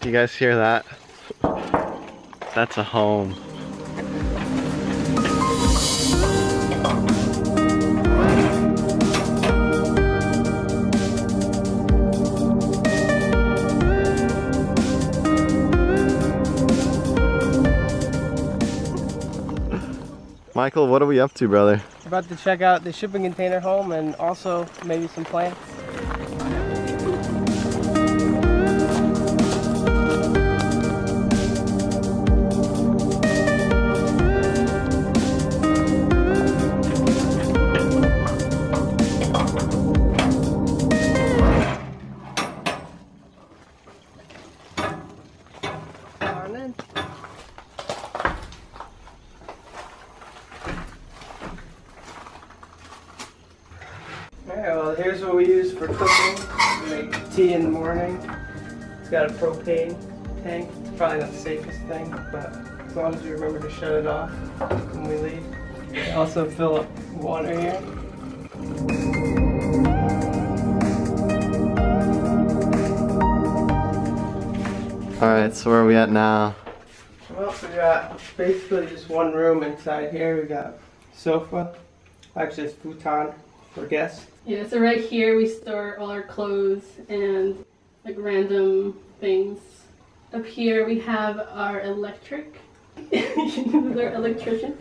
You guys hear that? That's a home. Michael, what are we up to, brother? About to check out the shipping container home and also maybe some plants. Alright, well here's what we use for cooking. We make tea in the morning. It's got a propane tank. It's probably not the safest thing, but as long as we remember to shut it off when we leave. We also fill up water here. Alright, so where are we at now? Well, we got basically just one room inside here. We got sofa, actually it's futon for guests. Yeah, so right here we store all our clothes and like random things. Up here we have our electric. Our electrician.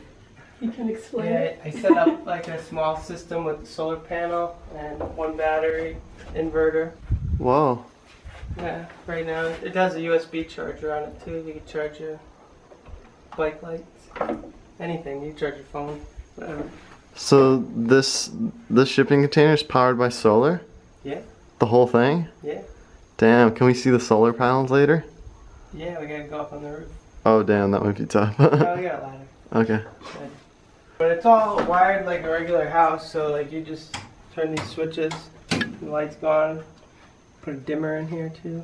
You can explain it. I set up like a small system with a solar panel and one battery inverter. Whoa. Yeah, right now it has a USB charger on it too. You can charge your bike lights, anything. You can charge your phone, whatever. So this shipping container is powered by solar? Yeah. The whole thing? Yeah. Damn, can we see the solar panels later? Yeah, we gotta go up on the roof. Oh damn, that might be tough. Oh, we got a ladder. Okay. Good. But it's all wired like a regular house, so like you just turn these switches, the lights go on, put a dimmer in here too.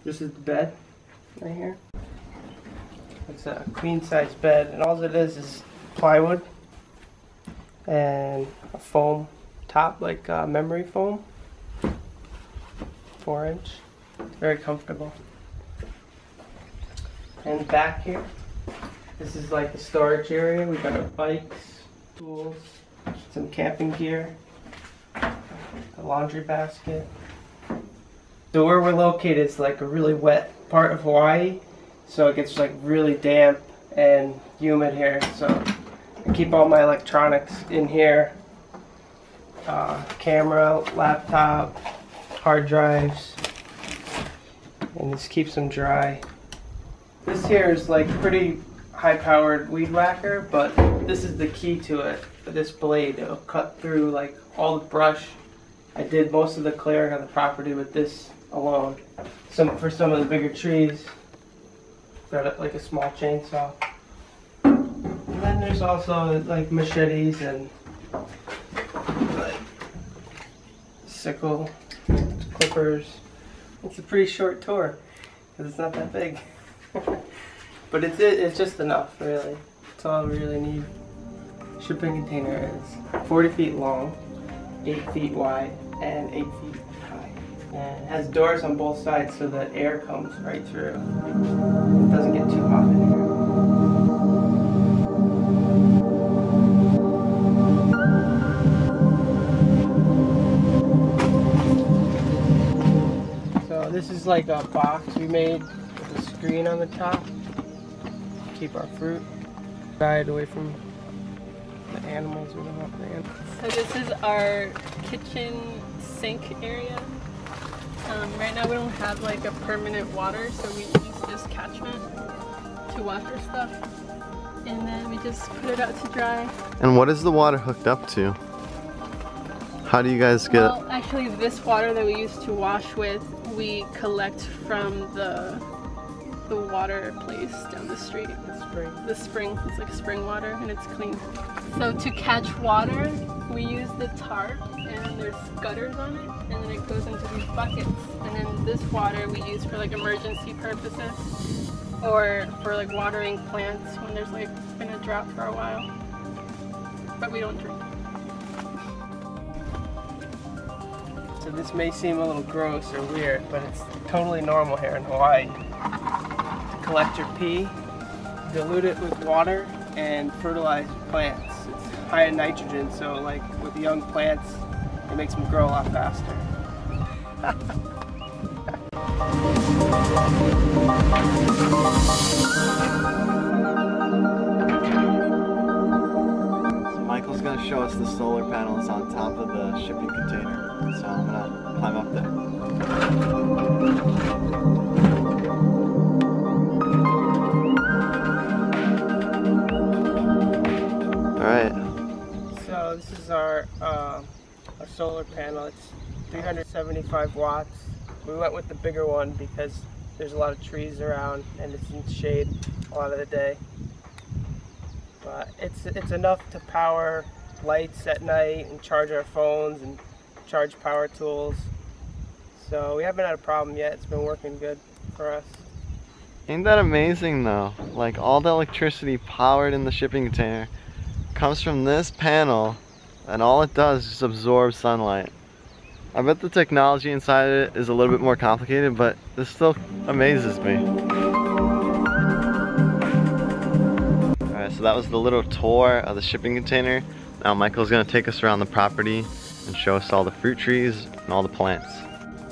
This is the bed, right here. It's a queen size bed, and all it is plywood and a foam top, like memory foam, 4-inch. It's very comfortable. And back here, this is like the storage area. We got our bikes, tools, some camping gear, a laundry basket. So where we're located is like a really wet part of Hawaii, so it gets like really damp and humid here. So I keep all my electronics in here, camera, laptop, hard drives, and this keeps them dry. This here is like pretty high-powered weed whacker, but this is the key to it. This blade, it'll cut through like all the brush. I did most of the clearing on the property with this alone. For some of the bigger trees, got like a small chainsaw. And then there's also like machetes and like sickle, clippers. It's a pretty short tour because it's not that big. But it's just enough, really. That's all we really need. Shipping container is 40 feet long, 8 feet wide, and 8 feet high. And it has doors on both sides so that air comes right through. It doesn't get too hot in here. So this is like a box we made with a screen on the top. Keep our fruit, diet away from the animals we don't want the animals. So this is our kitchen sink area. Right now we don't have like a permanent water, so we use this catchment to wash our stuff. And then we just put it out to dry. And what is the water hooked up to? How do you guys get Well, actually this water that we use to wash with, we collect from the water place down the street. The spring. It's like spring water and it's clean. So to catch water, we use the tarp and there's gutters on it and then it goes into these buckets. And then this water we use for like emergency purposes or for like watering plants when there's like been a drought for a while. But we don't drink. So this may seem a little gross or weird, but it's totally normal here in Hawaii. To collect your pee, dilute it with water, and fertilize your plants. It's high in nitrogen, so like with young plants, it makes them grow a lot faster. So Michael's gonna show us the solar panels on top of the shipping container. So I'm gonna climb up there. Alright. So this is our solar panel. It's 375 watts. We went with the bigger one because there's a lot of trees around and it's in shade a lot of the day. But it's enough to power lights at night and charge our phones and charge power tools. So we haven't had a problem yet. It's been working good for us. Ain't that amazing though? Like all the electricity powered in the shipping container comes from this panel, and all it does is just absorb sunlight. I bet the technology inside of it is a little bit more complicated, but this still amazes me. Alright, so that was the little tour of the shipping container. Now Michael's gonna take us around the property and show us all the fruit trees and all the plants.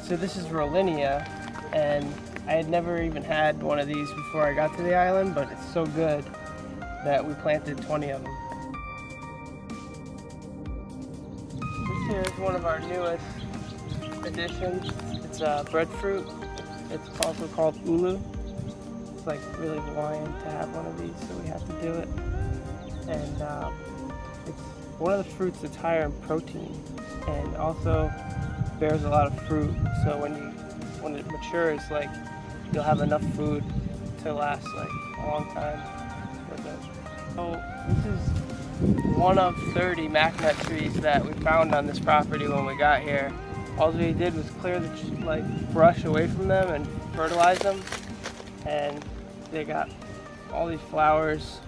So this is Rollinia, and I had never even had one of these before I got to the island, but it's so good that we planted 20 of them. This here is one of our newest additions. It's breadfruit. It's also called ulu. It's like really Hawaiian to have one of these, so we have to do it. And it's one of the fruits that's higher in protein, and also bears a lot of fruit. So when it matures, like you'll have enough food to last like a long time with it. So this is one of 30 macknut trees that we found on this property when we got here. All we did was clear the brush away from them and fertilize them, and they got all these flowers,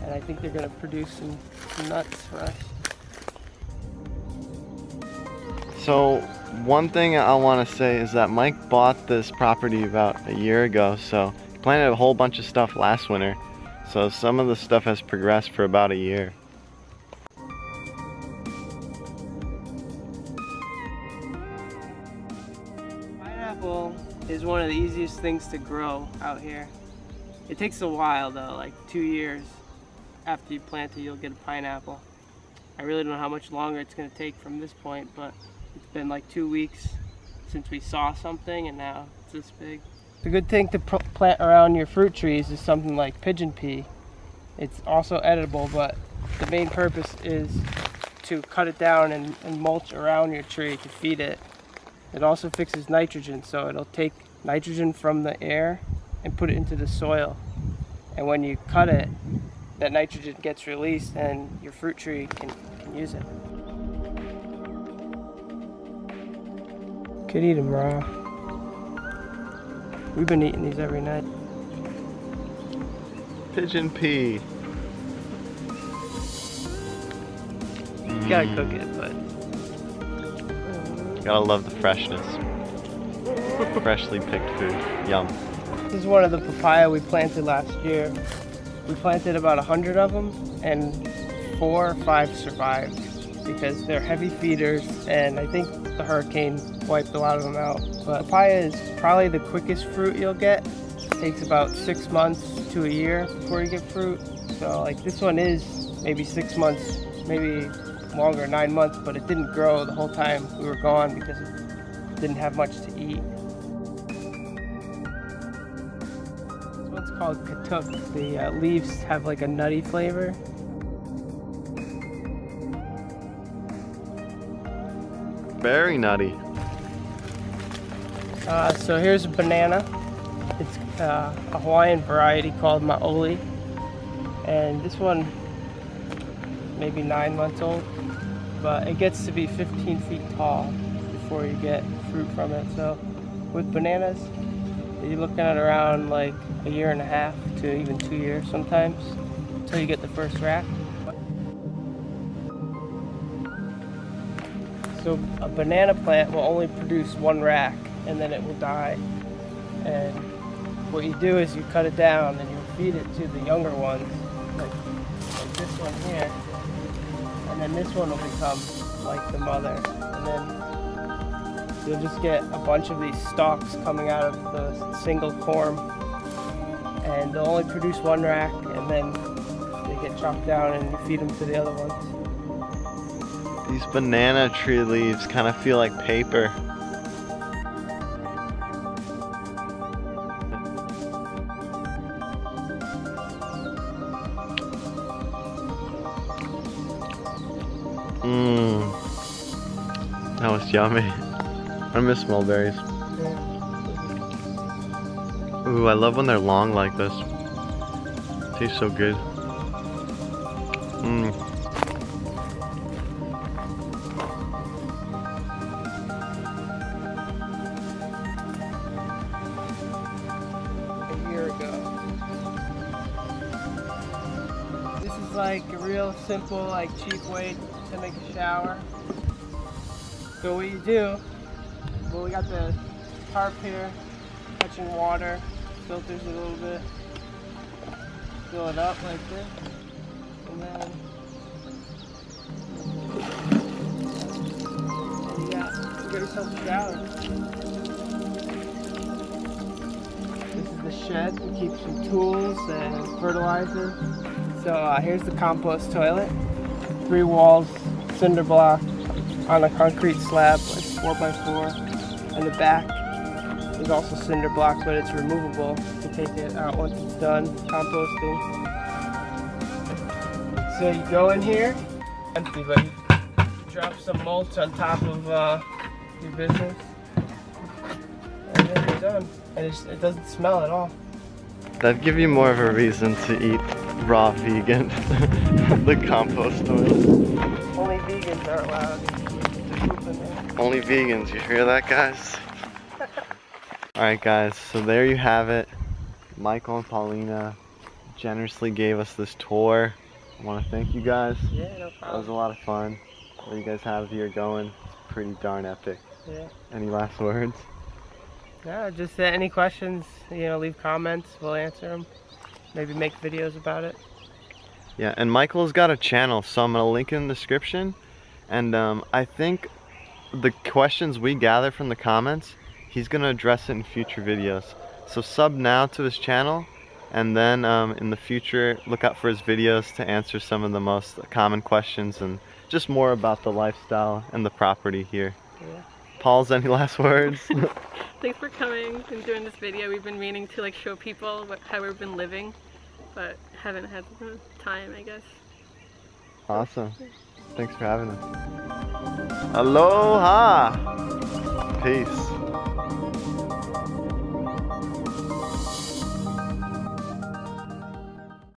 and I think they're going to produce some nuts for us. So one thing I want to say is that Mike bought this property about a year ago, so he planted a whole bunch of stuff last winter. So some of the stuff has progressed for about a year. Pineapple is one of the easiest things to grow out here. It takes a while though, like 2 years after you plant it, you'll get a pineapple. I really don't know how much longer it's going to take from this point, but it's been like 2 weeks since we saw something, and now it's this big. The good thing to plant around your fruit trees is something like pigeon pea. It's also edible, but the main purpose is to cut it down and mulch around your tree to feed it. It also fixes nitrogen, so it'll take nitrogen from the air and put it into the soil. And when you cut it, that nitrogen gets released and your fruit tree can use it. Could eat them raw. We've been eating these every night. Pigeon pea. You gotta cook it, but... Gotta love the freshness. Freshly picked food. Yum. This is one of the papaya we planted last year. We planted about 100 of them, and 4 or 5 survived because they're heavy feeders, and I think the hurricane wiped a lot of them out. But papaya is probably the quickest fruit you'll get. It takes about 6 months to a year before you get fruit. So like this one is maybe 6 months, maybe longer, 9 months, but it didn't grow the whole time we were gone because it didn't have much to eat. This one's called katuk. The leaves have like a nutty flavor. Very nutty. So here's a banana. It's a Hawaiian variety called maoli, and this one maybe 9 months old, but it gets to be 15 feet tall before you get fruit from it. So with bananas, you're looking at around like a year and a half to even 2 years sometimes until you get the first rack. So a banana plant will only produce one rack and then it will die. And what you do is you cut it down and you feed it to the younger ones, like this one here. And then this one will become like the mother. And then you'll just get a bunch of these stalks coming out of the single corm. And they'll only produce one rack, and then they get chopped down and you feed them to the other ones. These banana tree leaves kind of feel like paper. That was yummy. I miss mulberries. Ooh, I love when they're long like this. Tastes so good. A year ago. This is like a real simple, like cheap way to make a shower. So what you do, well, we got the tarp here, catching water, filters it a little bit, fill it up like this, and then you get yourself a shower. This is the shed. We keep some tools and fertilizer. So here's the compost toilet. 3 walls, cinder block, on a concrete slab, like 4x4. And the back is also cinder block, but it's removable to take it out once it's done composting. So you go in here, empty, but you drop some mulch on top of your business, and then you're done. And it doesn't smell at all. That'd give you more of a reason to eat raw vegan. The compost toilet. Only vegans are allowed to poop in there. Only vegans, you hear that, guys? Alright guys, so there you have it. Michael and Paulina generously gave us this tour. I want to thank you guys. Yeah, no problem. That was a lot of fun. What you guys have here going, it's pretty darn epic. Yeah. Any last words? No, just any questions, leave comments, we'll answer them. Maybe make videos about it. Yeah, and Michael's got a channel, so I'm going to link it in the description. And I think the questions we gather from the comments, he's going to address it in future videos. So sub now to his channel, and then in the future, look out for his videos to answer some of the most common questions and just more about the lifestyle and the property here. Yeah. Paul's, any last words? Thanks for coming and doing this video. We've been meaning to show people how we've been living, but haven't had the time, I guess. Awesome. Thanks for having us. Aloha! Peace.